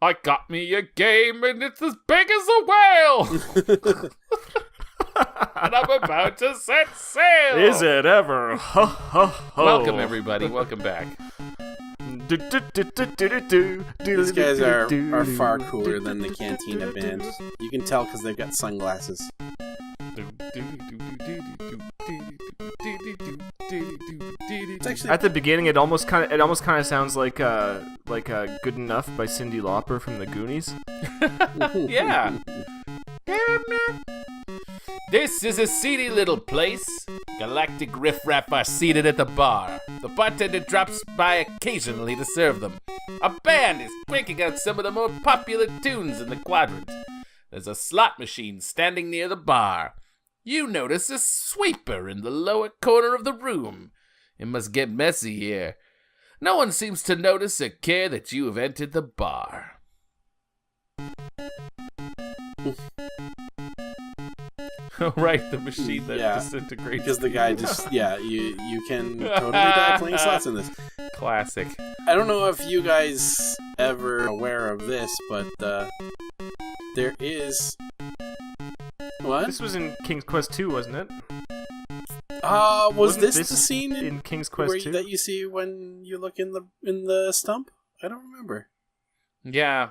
I got me a game and it's as big as a whale! And I'm about to set sail! Is it ever? Ho, ho, ho. Welcome, everybody. Welcome back. These guys are far cooler than the Cantina band. You can tell because they've got sunglasses. At the beginning, it almost kind of sounds like "Good Enough" by Cyndi Lauper from the Goonies. Yeah. This is a seedy little place. Galactic riffraff are seated at the bar. The bartender drops by occasionally to serve them. A band is cranking out some of the more popular tunes in the quadrant. There's a slot machine standing near the bar. You notice a sweeper in the lower corner of the room. It must get messy here. No one seems to notice or care that you have entered the bar. Oh, right, the machine that disintegrates. Because the guy just, you can totally die playing slots in this. Classic. I don't know if you guys ever aware of this, but there is... What? This was in King's Quest 2, wasn't it? Was this the scene in King's Quest 2 that you see when you look in the stump? I don't remember. Yeah.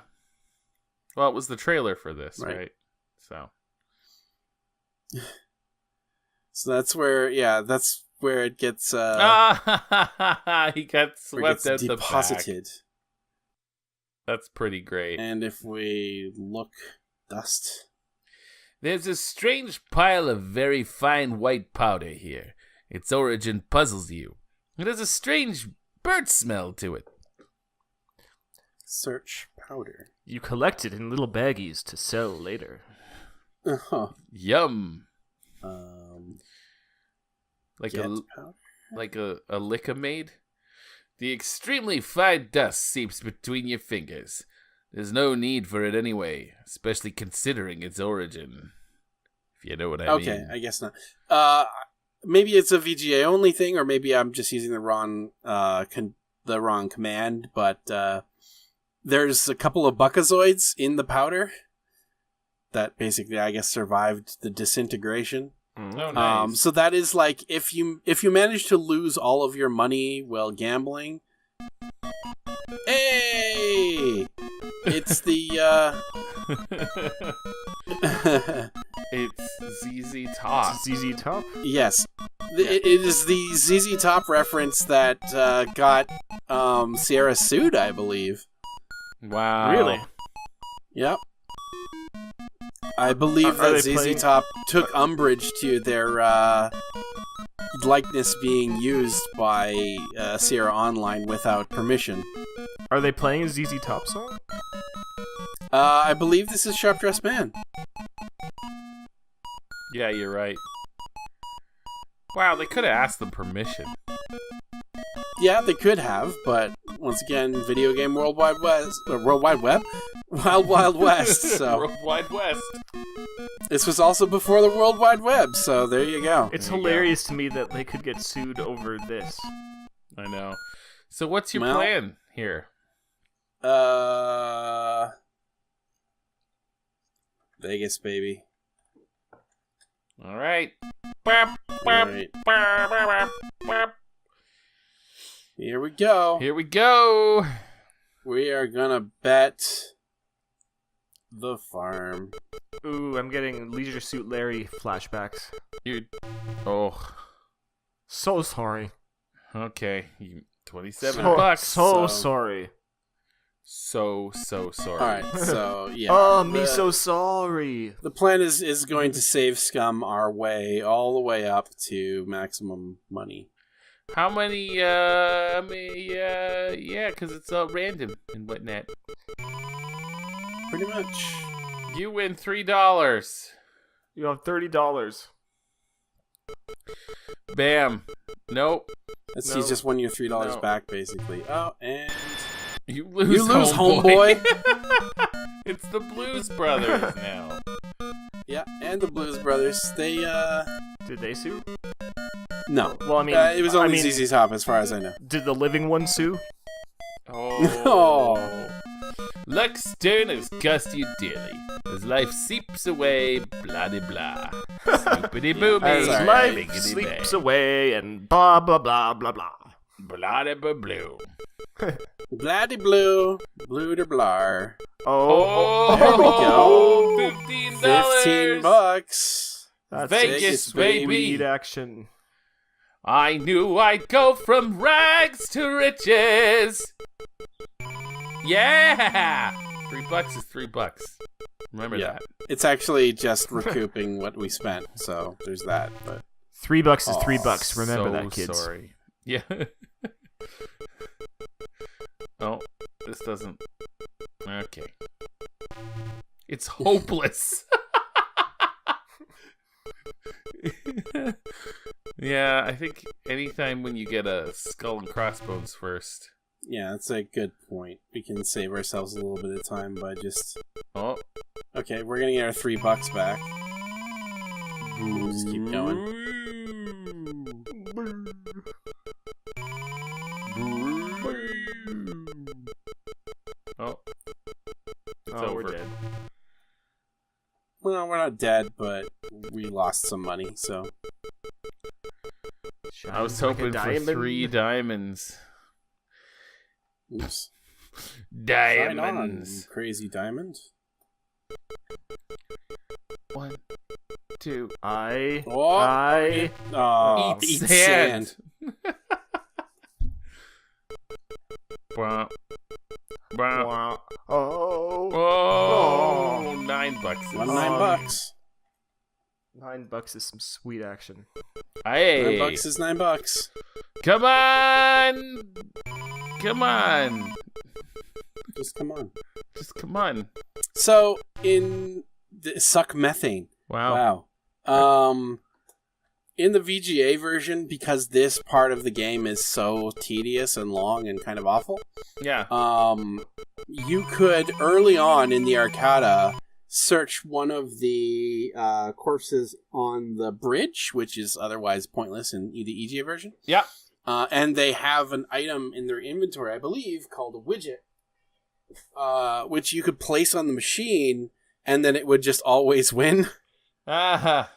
Well, it was the trailer for this, right? So that's where it gets. He got swept out deposited. The back. That's pretty great. And if we look, dust. There's a strange pile of very fine white powder here. Its origin puzzles you. It has a strange bird smell to it. Search powder. You collect it in little baggies to sell later. Uh-huh. Yum. Like a liquor-made? The extremely fine dust seeps between your fingers. There's no need for it anyway, especially considering its origin. If you know what I mean. Okay, I guess not. Maybe it's a VGA only thing, or maybe I'm just using the wrong command. But there's a couple of buckazoids in the powder that basically, I guess, survived the disintegration. Oh, nice. So that is like if you manage to lose all of your money while gambling. Hey! It's the it's ZZ Top. ZZ Top? Yes. It is the ZZ Top reference that got Sierra sued, I believe. Wow. Really? Yep. I believe that ZZ Top took umbrage to their likeness being used by Sierra Online without permission. Are they playing a ZZ Top song? I believe this is Sharp Dressed Man. Yeah, you're right. Wow, they could have asked them permission. Yeah, they could have, but once again, video game World Wide West, World Wide Web? Wild Wild West, so... World Wide West. This was also before the World Wide Web, so there you go. It's hilarious to me that they could get sued over this. I know. So what's your plan here? Vegas, baby. All right. Here we go. Here we go. We are gonna bet the farm. Ooh, I'm getting Leisure Suit Larry flashbacks. So sorry. Okay. $27. So sorry. So sorry. Alright, so yeah. Oh, me so sorry. The plan is going to save Scum our way all the way up to maximum money. How many, because it's all random and whatnot. Pretty much. You win $3. You have $30. Bam. Nope. He's just won your $3 back, basically. Oh, and... You lose homeboy. It's the Blues Brothers now. Yeah, and the Blues Brothers. They, Did they sue? No. Well, I mean... it was only ZZ Top, as far as I know. Did the living one sue? Oh. Luck's turners cost you dearly, as life seeps away, blah-de-blah. Snoopity-booby, As Sorry, life biggity-bang. sleeps away and blah blah blah blah blah. Blah-de-blah-blue. Bladdy blue, blue to blar. Oh, There we go. $15. $15. that's Vegas, baby. sweet action. I knew I'd go from rags to riches. Yeah! $3 is $3. Remember Yeah. that. It's actually just recouping what we spent, so there's that. But $3 is Oh, $3. Remember So that, kids. Sorry. Yeah. Oh, this doesn't. Okay. It's hopeless. Yeah, I think anytime when you get a skull and crossbones first. yeah, that's a good point. We can save ourselves a little bit of time by just. Oh. Okay, we're gonna get our $3 back. We'll just keep going. Oh. It's Oh, over. we're dead. Well, we're not dead, but we lost some money, so. I was Shines like a hoping for diamond. 3 diamonds. Oops. Shine on, Diamonds. crazy diamond. 1, 2. I Oh, oh Eat eat sand. sand. Bwah. Bwah. Oh, Oh, $9. $9. $9 is some sweet action. Hey, $9 is $9. come on, come on, Just come on. just come on. So in the suck methane. Wow. Wow. In the VGA version, because this part of the game is so tedious and long and kind of awful, Yeah. you could early on in the Arcada search one of the corpses on the bridge, which is otherwise pointless in the EGA version. Yeah. And they have an item in their inventory, I believe, called a widget, which you could place on the machine, and then it would just always win. Ah,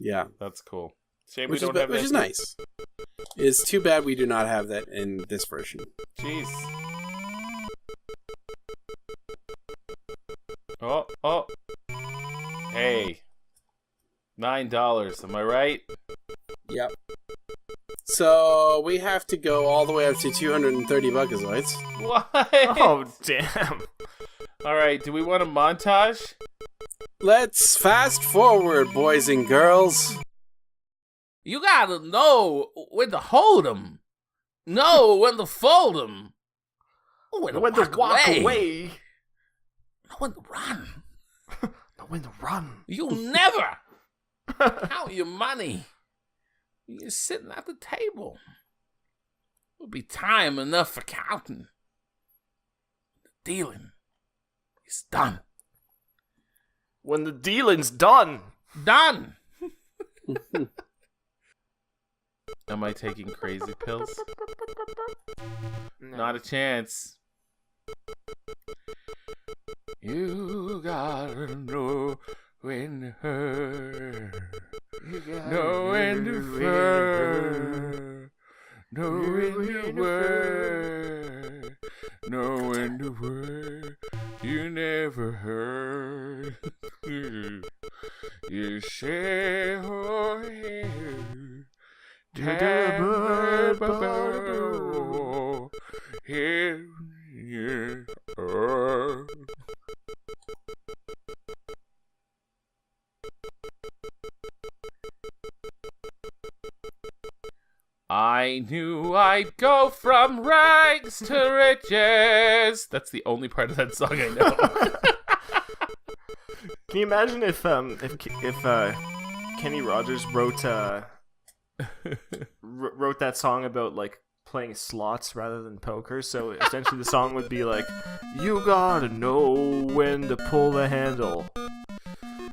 Yeah, that's cool. Shame we which don't have that. is nice. It's too bad we do not have that in this version. Jeez. Oh, oh. Hey. $9. Am I right? Yep. So we have to go all the way up to 230 buckazoids. What? Oh, damn. All right. Do we want a montage? Let's fast forward, boys and girls. You gotta know when to hold 'em. Know when to fold 'em. When to walk away. Know when to run. Know when to run. You never count your money. You're sitting at the table. There'll be time enough for counting. The dealing is done. When the dealing's done. Done. Am I taking crazy pills? Not a chance. You gotta know when to hurt. Know when to fur. Know when to work. Know when to work. You never heard. You say, oh, here, here, I knew I'd go from rags to riches. That's the only part of that song I know. Can you imagine if Kenny Rogers wrote wrote that song about like playing slots rather than poker? So essentially the song would be like, you gotta know when to pull the handle.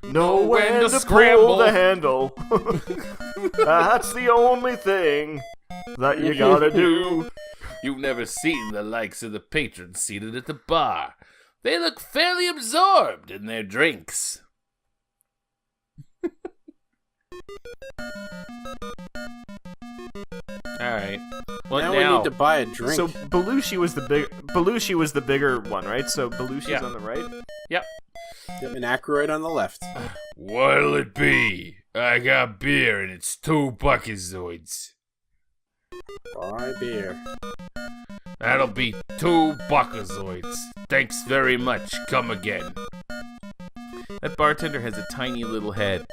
Know when to scramble. pull the handle. That's the only thing that you gotta do. You've never seen the likes of the patrons seated at the bar. They look fairly absorbed in their drinks. Alright. Well, now we need to buy a drink. So Belushi was the bigger one, right? So Belushi's on the right? Yep. And Aykroyd on the left. What'll it be? I got beer and it's 2 buckazoids. Buy beer. That'll be 2 buckazoids. Thanks very much. Come again. That bartender has a tiny little head.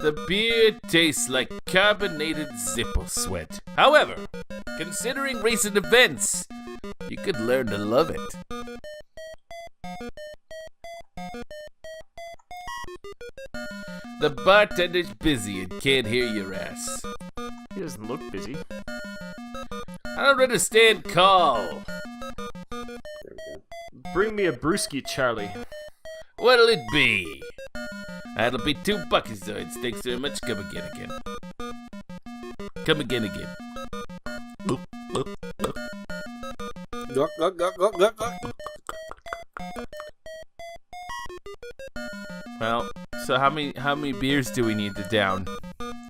The beer tastes like carbonated zipper sweat. However, considering recent events, you could learn to love it. The bartender's busy and can't hear your ass. He doesn't look busy. I don't understand call. There we go. Bring me a brewski, Charlie. What'll it be? That'll be 2 buckazoids. Thanks very much. Come again. Come again. Look. Well, so how many beers do we need to down?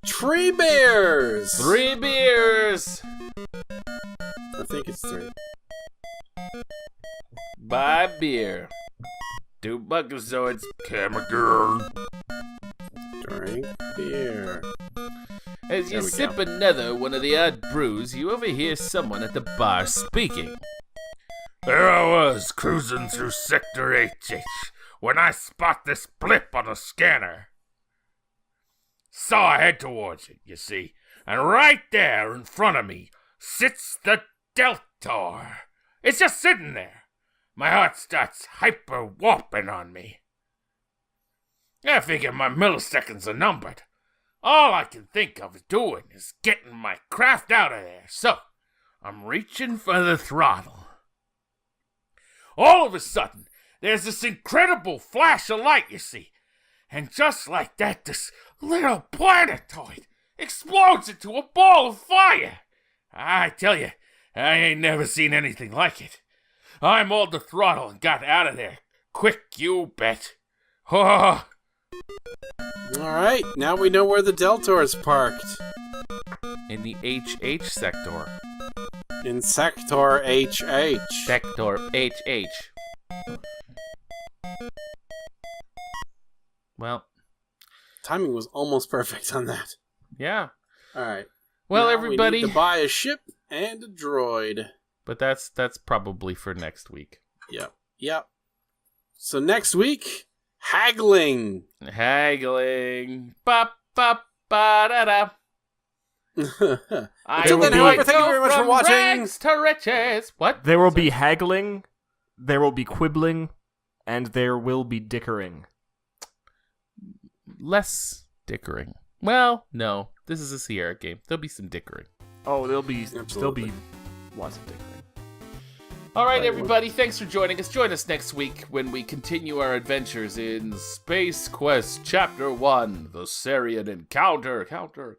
3 beers! 3 beers! I think it's 3. Buy beer. 2 buckazoids. Come again. Drink beer. As you There we sip go. another one of the odd brews, you overhear someone at the bar speaking. There I was, cruising through Sector HH, when I spot this blip on the scanner. So I head towards it, you see, and right there in front of me sits the Deltor. It's just sitting there. My heart starts hyper-warping on me. I figure my milliseconds are numbered. All I can think of doing is getting my craft out of there, so I'm reaching for the throttle. All of a sudden, there's this incredible flash of light, you see, and just like that, this little planetoid explodes into a ball of fire. I tell you, I ain't never seen anything like it. I mauled the throttle and got out of there. Quick, you bet. Oh. Alright, now we know where the Deltor is parked. In the HH sector. In Sector HH. Sector HH. Well. Timing was almost perfect on that. Yeah. Alright. Well, now everybody. we need to buy a ship and a droid. But that's probably for next week. Yep. So next week, haggling. Haggling. Ba ba ba da da. Until then, however, thank you very much for watching. Rags to riches. What? There will be haggling, there will be quibbling, and there will be dickering. Less dickering. Well, no. This is a Sierra game. There'll be some dickering. Oh, there'll be Absolutely. lots of dickering. All right, everybody. Thanks for joining us. Join us next week when we continue our adventures in Space Quest Chapter 1, The Sarien Encounter. Counter.